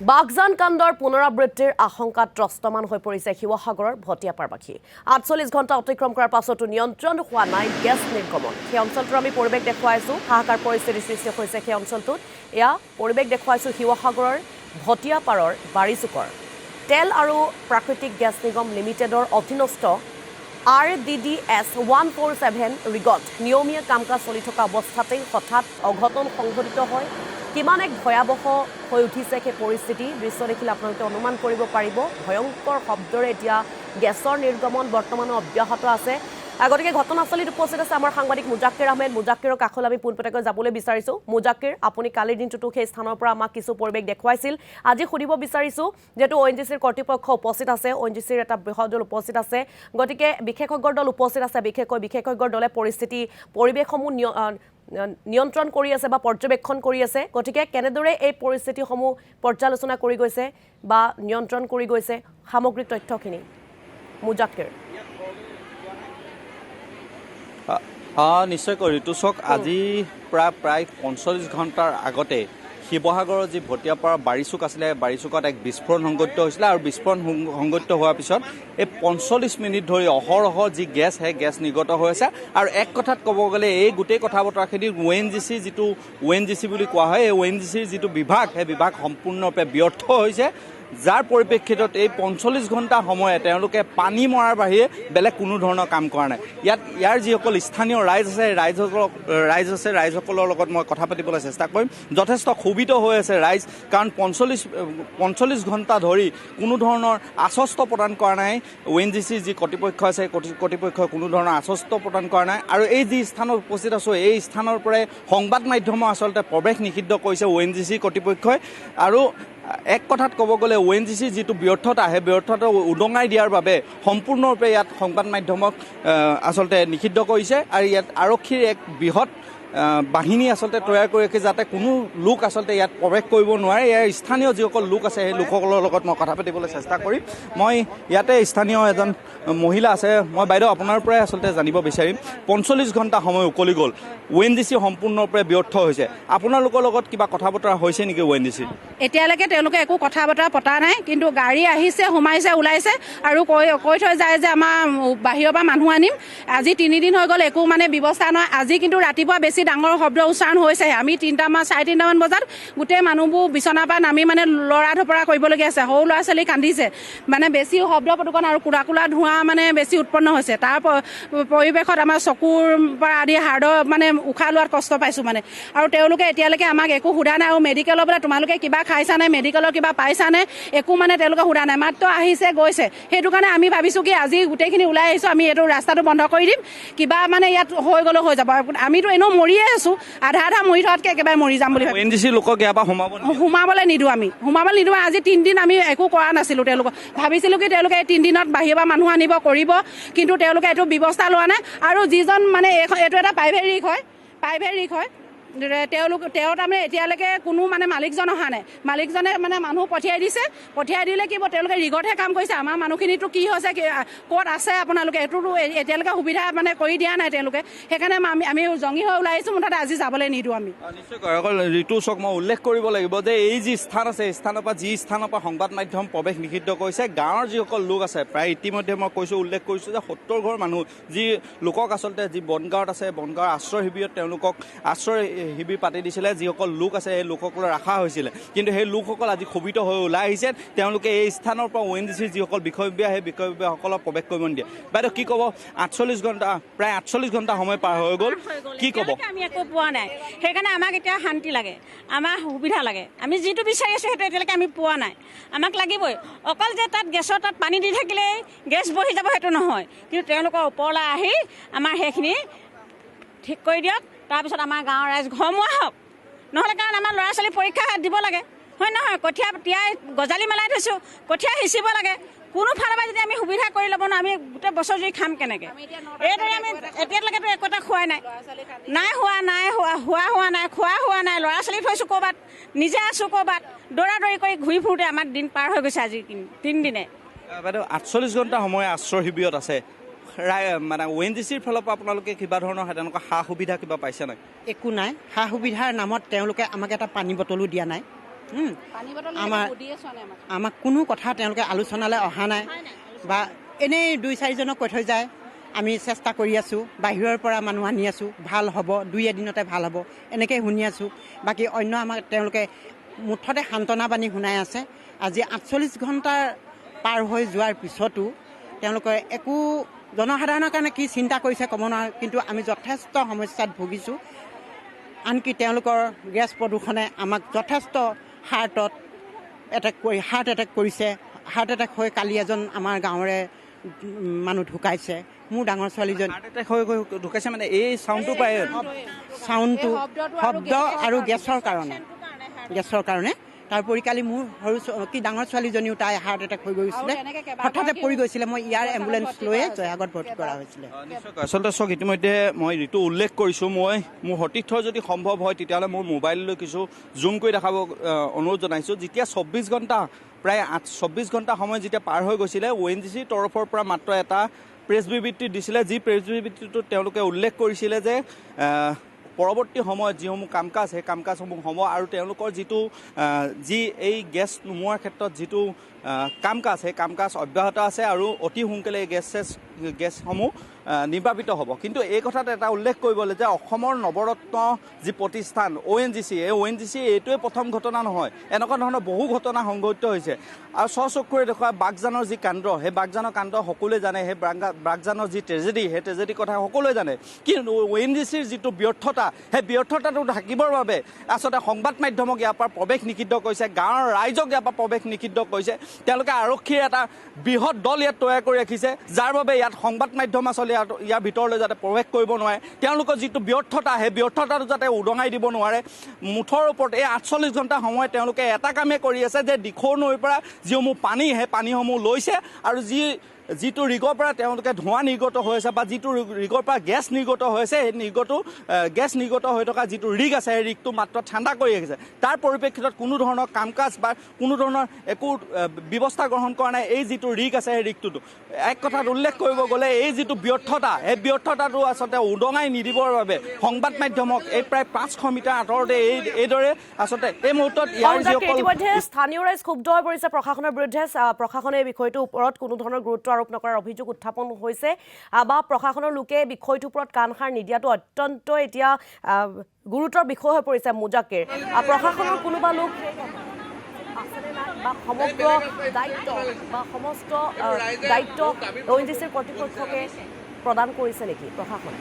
বাগজান কাণ্ডৰ পুনৰাবৃত্তিৰ আশংকাত ত্ৰস্তমান হৈ পৰিছে শিৱসাগৰৰ ভটিয়াপাৰবাসী ৪৮ ঘণ্টা অতিক্ৰম কৰাৰ পাছতো নিয়ন্ত্ৰণ হোৱা নাই গেছ নিৰ্গমন সেই অঞ্চলটোৰ আমি পৰিৱেশ দেখুৱাইছো হাহাকাৰ পৰিস্থিতিৰ সৃষ্টি হৈছে সেই অঞ্চলটোত এয়া পৰিৱেশ দেখুৱাইছো শিৱসাগৰৰ ভটিয়াপাৰৰ বাৰিচুকৰ তেল আৰু প্ৰাকৃতিক গেছ নিগম লিমিটেডৰ অধীনস্থ RDDS 147 ৰিগত নিয়মীয়া কাম-কাজ চলি থকা অৱস্থাতেই হঠাৎ অঘটন সংঘটিত হয় কিমান এক ভয়াবহ হৈ উঠিছে সেই পৰিস্থিতি দৃশ্য দেখিলে আপোনালোকে অনুমান কৰিব পাৰিব ভয়ংকৰ শব্দৰে এতিয়া গেছৰ নিৰ্গমন বৰ্তমান অব্যাহত আছে গতিকে ঘটনাস্থলীত উপস্থিত আছে আমাৰ সাংবাদিক মুজাক্কিৰ আহমেদ মুজাক্কিৰৰ কাষলৈ আমি পোনপটীয়াকৈ যাবলৈ বিচাৰিছো মুজাক্কিৰ আপুনি কালিৰ দিনটোতো সেই স্থানৰ পৰা আমাক কিছু পৰিৱেশ দেখুৱাইছিল আজি সুধিব বিচাৰিছো যেটো ONGCৰ কৰ্তৃপক্ষ উপস্থিত আছে ONGCৰ এটা বৃহৎ দল উপস্থিত আছে গতিকে বিশেষজ্ঞৰ দল উপস্থিত আছে বিশেষজ্ঞৰ দলে পৰিৱেশসমূহ নিয়ন্ত্ৰণ কৰি আছে বা পৰ্যবেক্ষণ কৰি আছে গতিকে কেনেদৰে এই পৰিস্থিতিসমূহ পৰ্যালোচনা কৰি গৈছে বা নিয়ন্ত্ৰণ কৰি গৈছে সামগ্ৰিক তথ্যখিনি মুজাক্কিৰ নিশ্চয়কৈ ঋতুচক আজি প্ৰায় ৪৫ ঘণ্টাৰ আগতে শিৱসাগৰৰ যি ভটিয়াপাৰা বাৰিচুক আছিলে বাৰিচুকত এক বিস্ফোৰণ সংঘটিত হৈছিলে আৰু বিস্ফোৰণ সংঘটিত হোৱাৰ পিছত এই ৪৫ মিনিট ধৰি অহৰহ যি গেছ সেই গেছ নিৰ্গত হৈ আছে আৰু এক কথাত ক'ব গ'লে এই গোটেই কথা বতৰাখিনি ONGC যিটো ONGC বুলি কোৱা হয় এই ONGCৰ যিটো বিভাগ সেই বিভাগ সম্পূৰ্ণৰূপে ব্যৰ্থ হৈছে যাৰ পৰিপ্ৰেক্ষিতত এই ৪৫ ঘণ্টা সময়ে তেওঁলোকে পানী মৰাৰ বাহিৰে বেলেগ কোনো ধৰণৰ কাম কৰা নাই ইয়াৰ যিসকল স্থানীয় ৰাইজ আছে ৰাইজসকলৰ লগত মই কথা পাতিবলৈ চেষ্টা কৰিম যথেষ্ট ক্ষোভিত হৈ আছে ৰাইজ কাৰণ ৪৫ ঘণ্টা ধৰি কোনো ধৰণৰ আশ্বস্ত প্ৰদান কৰা নাই ONGC যি কৰ্তৃপক্ষ আছে কৰ্তৃপক্ষই কোনো ধৰণৰ আশ্বস্ত প্ৰদান কৰা নাই আৰু এই যি স্থানত উপস্থিত আছোঁ এই স্থানৰ পৰাই সংবাদ মাধ্যমৰ আচলতে প্ৰৱেশ নিষিদ্ধ কৰিছে ONGC কৰ্তৃপক্ষই আৰু এক কথাত ক'ব গ'লে ONGC যিটো ব্যৰ্থতা সেই ব্যৰ্থতা উদঙাই দিয়াৰ বাবে সম্পূৰ্ণৰূপে ইয়াত সংবাদ মাধ্যমক আচলতে নিষিদ্ধ কৰিছে আৰু ইয়াত আৰক্ষীৰ এক বৃহৎ বাহিনী আচলতে তৈয়াৰ কৰি ৰাখি যাতে কোনো লোক আচলতে ইয়াত প্ৰৱেশ কৰিব নোৱাৰে ইয়াৰ স্থানীয় যিসকল লোক আছে সেই লোকসকলৰ লগত মই কথা পাতিবলৈ চেষ্টা কৰিম মই ইয়াতে স্থানীয় এজন মহিলা আছে মই বাইদেউ আপোনাৰ পৰাই আচলতে জানিব বিচাৰিম ৪৫ ঘণ্টা সময় উকলি গ'ল ONGC সম্পূৰ্ণৰূপে ব্যৰ্থ হৈছে আপোনালোকৰ লগত কিবা কথা বতৰা হৈছে নেকি ONGC এতিয়ালৈকে তেওঁলোকে একো কথা বতৰা পতা নাই কিন্তু গাড়ী আহিছে সোমাইছে ওলাইছে আৰু কৈ থৈ যায় যে আমাৰ বাহিৰৰ পৰা মানুহ আনিম আজি 3 দিন হৈ গ'ল একো মানে ব্যৱস্থা নহয় আজি কিন্তু ৰাতিপুৱা বেছি ডাঙৰ শব্দ উচ্চাৰণ হৈছে আমি 3:30 মান বজাত গোটেই মানুহবোৰ বিছনাৰ পৰা নামি মানে লৰা ধপৰা কৰিবলগীয়া আছে সৰু ল'ৰা ছোৱালী কান্দিছে মানে বেছি শব্দ প্ৰদূষণ আৰু কোলা ধোঁৱা মানে বেছি উৎপন্ন হৈছে তাৰ পৰিৱেশত আমাৰ চকুৰ পৰা আদি হাৰ্ডৰ মানে উশাহ লোৱাত কষ্ট পাইছোঁ মানে আৰু তেওঁলোকে এতিয়ালৈকে আমাক একো সোধা নাই আৰু মেডিকেলৰ পৰা তোমালোকে কিবা খাইছা নে মেডিকেলৰ কিবা পাইছা নে একো মানে তেওঁলোকে সোধা নাই মাত্ৰ আহিছে গৈছে সেইটো কাৰণে আমি ভাবিছোঁ কি আজি গোটেইখিনি ওলাই আহিছোঁ আমি এইটো ৰাস্তাটো বন্ধ কৰি দিম কিবা মানে ইয়াত হৈ গ'লেও হৈ যাব আমিতো এনেও মৰিয়ে আছোঁ আধা মৰি থকাতকৈ একেবাৰে মৰি যাম বুলি ভাবিছোঁ ONGC লোকক ইয়াৰ পৰা সোমাবলৈ নিদিওঁ আমি আজি 3 দিন আমি একো কৰা নাছিলোঁ তেওঁলোকক ভাবিছিলোঁ কি তেওঁলোকে এই 3 দিনত বাহিৰৰ পৰা মানুহ আনিব কৰিব কিন্তু তেওঁলোকে এইটো ব্যৱস্থা লোৱা নাই আৰু যিজন মানে এইটো এটা প্ৰাইভেট ৰিক হয় তেওঁ তাৰমানে এতিয়ালৈকে কোনো মানে মালিকজন অহা নাই মালিকজনে মানে মানুহ পঠিয়াই দিলে কি তেওঁলোকে ৰিগতহে কাম কৰিছে আমাৰ মানুহখিনিতো কি হৈছে ক'ত আছে আপোনালোকে এইটোতো এতিয়ালৈকে সুবিধা মানে কৰি দিয়া নাই তেওঁলোকে সেইকাৰণে আমি জংগী হৈ ওলাই আহিছোঁ মুঠতে আজি যাবলৈ নিদিওঁ আমি নিশ্চয়কৈ অকল ঋতুচক মই উল্লেখ কৰিব লাগিব যে এই যি স্থান আছে এই স্থানৰ পৰা সংবাদ মাধ্যম প্ৰৱেশ নিষিদ্ধ কৰিছে গাঁৱৰ যিসকল লোক আছে প্ৰায় ইতিমধ্যে মই উল্লেখ কৰিছোঁ যে 70 ঘৰ মানুহ যি লোকক আচলতে যি বনগাঁৱত আছে বনগাঁৱৰ আশ্ৰয় শিবিৰত তেওঁলোকক আশ্ৰয় শিবিৰ পাতি দিছিলে যিসকল লোক আছে সেই লোকসকলক ৰাখা হৈছিলে কিন্তু সেই লোকসকল আজি ক্ষোভিত হৈ ওলাই আহিছে তেওঁলোকে এই স্থানৰ পৰা ONGCৰ যিসকল বিষয়ববীয়া সেই বিষয়ববীয়াসকলক প্ৰৱেশ কৰিব নিদিয়ে বাইদেউ কি ক'ব প্ৰায় 48 ঘণ্টা সময় পাৰ হৈ গ'ল কি ক'ব আমি একো পোৱা নাই সেইকাৰণে আমাক এতিয়া শান্তি লাগে আমাৰ সুবিধা লাগে আমি যিটো বিচাৰি আছোঁ সেইটো এতিয়ালৈকে আমি পোৱা নাই আমাক লাগিবই অকল যে তাত গেছৰ তাত পানী দি থাকিলে গেছ বহি যাব সেইটো নহয় কিন্তু তেওঁলোকৰ ওপৰলৈ আহি আমাৰ সেইখিনি ঠিক কৰি দিয়ক তাৰপিছত আমাৰ গাঁৱৰ ৰাইজ ঘৰমুৱা হওক নহ'লে কাৰণ আমাৰ ল'ৰা ছোৱালী পৰীক্ষা দিব লাগে হয় নহয় কঠীয়া তিয়াই গজালি মেলাই থৈছোঁ কঠীয়া সিঁচিব লাগে কোনো ফালৰ পৰা যদি আমি সুবিধা কৰি ল'ব নোৱাৰোঁ আমি গোটেই বছৰ জুৰি খাম কেনেকৈ এইদৰে আমি এতিয়ালৈকেতো একো এটা খোৱাই নাই খোৱা নাই ল'ৰা ছোৱালী থৈছোঁ ক'ৰবাত নিজে আছোঁ ক'ৰবাত দৌৰা কৰি ঘূৰি ফুৰোঁতে আমাৰ দিন পাৰ হৈ গৈছে আজি 3 দিনে বাইদেউ 48 ঘণ্টা সময় আশ্ৰয় শিবিৰত আছে মানে ONGCৰ ফালৰ পৰা আপোনালোকে কিবা ধৰণৰ তেনেকুৱা সা সুবিধা কিবা পাইছে নাই একো নাই সা সুবিধাৰ নামত তেওঁলোকে আমাক এটা পানী বটলো দিয়া নাই আমাক কোনো কথা তেওঁলোকে আলোচনালৈ অহা নাই বা এনেই 2-4জনক কৈ থৈ যায়। আমি চেষ্টা কৰি আছোঁ, বাহিৰৰ পৰা মানুহ আনি আছোঁ, ভাল হ'ব, 2 এদিনতে ভাল হ'ব এনেকৈ শুনি আছোঁ। বাকী অন্য আমাক তেওঁলোকে মুঠতে সান্তনা বাণী শুনাই আছে। আজি 48 ঘণ্টাৰ পাৰ হৈ যোৱাৰ পিছতো তেওঁলোকে একো জনসাধাৰণৰ কাৰণে কি চিন্তা কৰিছে ক'ব নোৱাৰোঁ, কিন্তু আমি যথেষ্ট সমস্যাত ভুগিছোঁ। আনকি তেওঁলোকৰ গেছ প্ৰদূষণে আমাক যথেষ্ট হাৰ্ট এটেক কৰিছে। হাৰ্ট এটেক হৈ কালি এজন আমাৰ গাঁৱৰে মানুহ ঢুকাইছে। মোৰ ডাঙৰ ছোৱালীজন হাৰ্ট এটেক হৈ ঢুকাইছে মানে এই চাউণ্ডটো পায়, চাউণ্ডটো শব্দ আৰু গেছৰ কাৰণে। তাৰোপৰি কালি মোৰ ডাঙৰ ছোৱালীজনীও তাই হাৰ্ট এটেক হৈ গৈছিলে, হঠাতে পৰি গৈছিলে। মই ইয়াৰ এম্বুলেঞ্চ লৈয়ে জয়াগত ভৰ্তি কৰা হৈছিলে। আচলতে চাওক, ইতিমধ্যে মই ঋতু উল্লেখ কৰিছোঁ। মোৰ সতীৰ্থ যদি সম্ভৱ হয় তেতিয়াহ'লে মোৰ মোবাইললৈ কিছু জুম কৰি দেখাব অনুৰোধ জনাইছোঁ। যেতিয়া 24 ঘণ্টা প্ৰায় 24 ঘণ্টা সময় যেতিয়া পাৰ হৈ গৈছিলে, ONGCৰ তৰফৰ পৰা মাত্ৰ এটা প্ৰেছ বিবৃতি দিছিলে, যি প্ৰেছ বিবৃতিটোত তেওঁলোকে উল্লেখ কৰিছিলে যে পৰৱৰ্তী সময়ত যিসমূহ কাম কাজ সেই কাম কাজসমূহ হ'ব আৰু তেওঁলোকৰ যি এই গেছ নোমোৱাৰ ক্ষেত্ৰত যিটো কাম কাজ সেই কাম কাজ অব্যাহত আছে আৰু অতি সোনকালে এই গেছসমূহ নিৰ্বাপিত হ'ব। কিন্তু এই কথাত এটা উল্লেখ কৰিবলৈ যে অসমৰ নৱৰত্ন যি প্ৰতিষ্ঠান ONGC, এই ONGC এইটোৱে প্ৰথম ঘটনা নহয়, এনেকুৱা ধৰণৰ বহু ঘটনা সংঘটিত হৈছে। আৰু স্বচক্ষুৰে দেখুওৱা বাগজানৰ যি কাণ্ড, সেই বাগজানৰ কাণ্ড সকলোৱে জানে, সেই বাগজানৰ যি ট্ৰেজেডি, সেই ট্ৰেজেডিৰ কথা সকলোৱে জানে। কিন্তু ONGCৰ যিটো ব্যৰ্থতা, সেই ব্যৰ্থতাটো ঢাকিবৰ বাবে আচলতে সংবাদ মাধ্যমক ইয়াৰ পৰা প্ৰৱেশ নিষিদ্ধ কৰিছে, গাঁৱৰ ৰাইজক ইয়াৰ পৰা প্ৰৱেশ নিষিদ্ধ কৰিছে। তেওঁলোকে আৰক্ষীৰ এটা বৃহৎ দল ইয়াত তৈয়াৰ কৰি ৰাখিছে, যাৰ বাবে ইয়াত সংবাদ মাধ্যম আচলতে ইয়াৰ ভিতৰলৈ যাতে প্ৰৱেশ কৰিব নোৱাৰে। তেওঁলোকৰ যিটো ব্যৰ্থতা, সেই ব্যৰ্থতাটো যাতে উদঙাই দিব নোৱাৰে। মুঠৰ ওপৰত এই 48 ঘণ্টা সময় তেওঁলোকে এটা কামেই কৰি আছে যে দিখৌ নৈৰ পৰা যিসমূহ পানী, সেই পানীসমূহ লৈছে আৰু যিটো ৰিগৰ পৰা তেওঁলোকে ধোঁৱা নিৰ্গত হৈ আছে বা যিটো ৰিগৰ পৰা গেছ নিৰ্গত হৈ আছে, সেই গেছ নিৰ্গত হৈ থকা যিটো ৰিগ আছে, সেই ৰিগটো মাত্ৰ ঠাণ্ডা কৰি ৰাখিছে। তাৰ পৰিপ্ৰেক্ষিতত কোনো ধৰণৰ কাম কাজ বা কোনো ধৰণৰ একো ব্যৱস্থা গ্ৰহণ কৰা নাই। এই যিটো ৰিগ আছে, সেই ৰিগটোতো এক কথাত উল্লেখ কৰিব গ'লে এই যিটো ব্যৰ্থতা, সেই ব্যৰ্থতাটো আচলতে উদঙাই নিদিবৰ বাবে সংবাদ মাধ্যমক এই প্ৰায় 500 মিটাৰ আঁতৰতে এইদৰে আচলতে এই মুহূৰ্তত ইতিমধ্যে স্থানীয় ৰাইজ ক্ষুব্ধ হৈ পৰিছে প্ৰশাসনৰ বিৰুদ্ধে। প্ৰশাসনে এই বিষয়টোৰ ওপৰত কোনো ধৰণৰ গুৰুত্ব আৰোপ নকৰাৰ অভিযোগ উত্থাপন হৈছে বা প্ৰশাসনৰ লোকে বিষয়টোৰ ওপৰত কাণসাৰ নিদিয়াটো অত্যন্ত এতিয়া গুৰুতৰ বিষয় হৈ পৰিছে। মুজাক্কিৰ, প্ৰশাসনৰ কোনোবা লোক আছেনে নাই বা সমগ্ৰ সমস্ত দায়িত্ব ONGCৰ কৰ্তৃপক্ষকে প্ৰদান কৰিছে নেকি প্ৰশাসনে?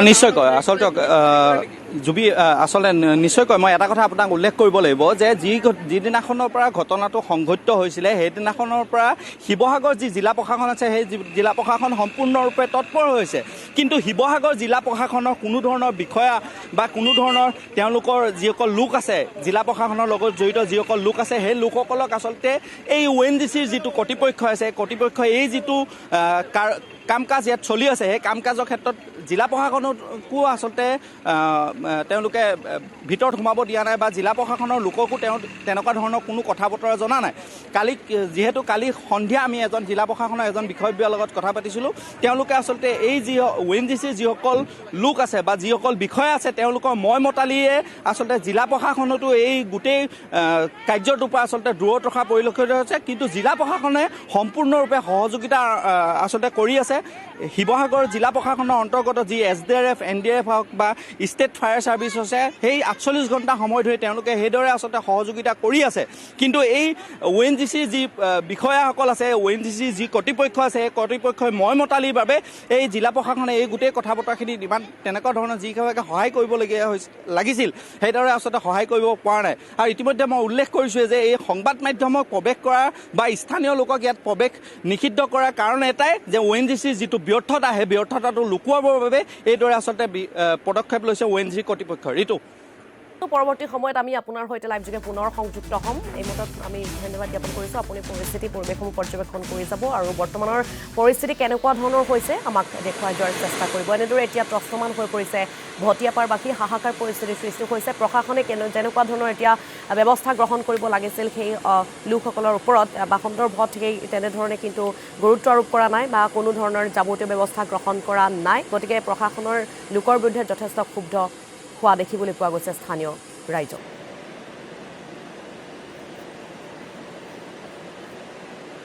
নিশ্চয়কৈ আচলতে নিশ্চয়কৈ মই এটা কথা আপোনাক উল্লেখ কৰিব লাগিব যে যিদিনাখনৰ পৰা ঘটনাটো সংঘটিত হৈছিলে, সেইদিনাখনৰ পৰা শিৱসাগৰ যি জিলা প্ৰশাসন আছে, সেই জিলা প্ৰশাসন সম্পূৰ্ণৰূপে তৎপৰ হৈছে। কিন্তু শিৱসাগৰ জিলা প্ৰশাসনৰ কোনো ধৰণৰ বিষয়া বা কোনো ধৰণৰ তেওঁলোকৰ যিসকল লোক আছে, জিলা প্ৰশাসনৰ লগত জড়িত যিসকল লোক আছে, সেই লোকসকলক আচলতে এই ONGCৰ যিটো কৰ্তৃপক্ষ আছে, কৰ্তৃপক্ষই এই যিটো কাম কাজ ইয়াত চলি আছে, সেই কাম কাজৰ ক্ষেত্ৰত জিলা প্ৰশাসনকো আচলতে তেওঁলোকে ভিতৰত সোমাব দিয়া নাই বা জিলা প্ৰশাসনৰ লোককো তেনেকুৱা ধৰণৰ কোনো কথা বতৰা জনা নাই। যিহেতু কালি সন্ধিয়া আমি এজন জিলা প্ৰশাসনৰ এজন বিষয়ববীয়াৰ লগত কথা পাতিছিলোঁ। তেওঁলোকে আচলতে এই ONGCৰ যিসকল লোক আছে বা যিসকল বিষয়া আছে, তেওঁলোকৰ মতালিয়ে আচলতে জিলা প্ৰশাসনতো এই গোটেই কাৰ্যটোৰ পৰা আচলতে দূৰত ৰখা পৰিলক্ষিত হৈছে। কিন্তু জিলা প্ৰশাসনে সম্পূৰ্ণৰূপে সহযোগিতা আচলতে কৰি আছে। শিৱসাগৰ জিলা প্ৰশাসনৰ অন্তৰ্গত যি SDRF, NDRF হওক বা ষ্টেট ফায়াৰ ছাৰ্ভিচ আছে, সেই 48 ঘণ্টা সময় ধৰি তেওঁলোকে সেইদৰে আচলতে সহযোগিতা কৰি আছে। কিন্তু এই ONGCৰ যি বিষয়াসকল আছে, ONGCৰ যি কৰ্তৃপক্ষ আছে, সেই কৰ্তৃপক্ষই মতালিৰ বাবে এই জিলা প্ৰশাসনে এই গোটেই কথা বতৰাখিনি ইমান তেনেকুৱা ধৰণৰ যিভাৱে সহায় কৰিবলগীয়া লাগিছিল, সেইদৰে আচলতে সহায় কৰিব পৰা নাই। আৰু ইতিমধ্যে মই উল্লেখ কৰিছোঁ যে এই সংবাদ মাধ্যমক প্ৰৱেশ কৰা বা স্থানীয় লোকক ইয়াত প্ৰৱেশ নিষিদ্ধ কৰাৰ কাৰণ এটাই যে ONGCৰ যিটো ব্যৰ্থতা, সেই ব্যৰ্থতাটো লুকুৱাবৰ বাবে এইদৰে আচলতে পদক্ষেপ লৈছে ONGC কৰ্তৃপক্ষৰ। ঋতু, পৰৱৰ্তী সময়ত আমি আপোনাৰ সৈতে লাইভযোগে পুনৰ সংযুক্ত হ'ম। এই মুহূৰ্তত আমি ধন্যবাদ জ্ঞাপন কৰিছোঁ। আপুনি পৰিৱেশসমূহ পৰ্যবেক্ষণ কৰি যাব আৰু বৰ্তমানৰ পৰিস্থিতি কেনেকুৱা ধৰণৰ হৈছে আমাক দেখুৱাই যোৱাৰ চেষ্টা কৰিব। এনেদৰে এতিয়া ত্ৰস্তমান হৈ পৰিছে ভটিয়াপাৰবাসী, হাহাকাৰ পৰিস্থিতিৰ সৃষ্টি হৈছে। প্ৰশাসনে যেনেকুৱা ধৰণৰ এতিয়া ব্যৱস্থা গ্ৰহণ কৰিব লাগিছিল সেই লোকসকলৰ ওপৰত বা সন্দৰ্ভত তেনেধৰণে কিন্তু গুৰুত্ব আৰোপ কৰা নাই বা কোনো ধৰণৰ যাৱতীয় ব্যৱস্থা গ্ৰহণ কৰা নাই। গতিকে প্ৰশাসনৰ লোকৰ বিৰুদ্ধে যথেষ্ট ক্ষুব্ধ হোৱা দেখিবলৈ পোৱা গৈছে স্থানীয় ৰাইজক।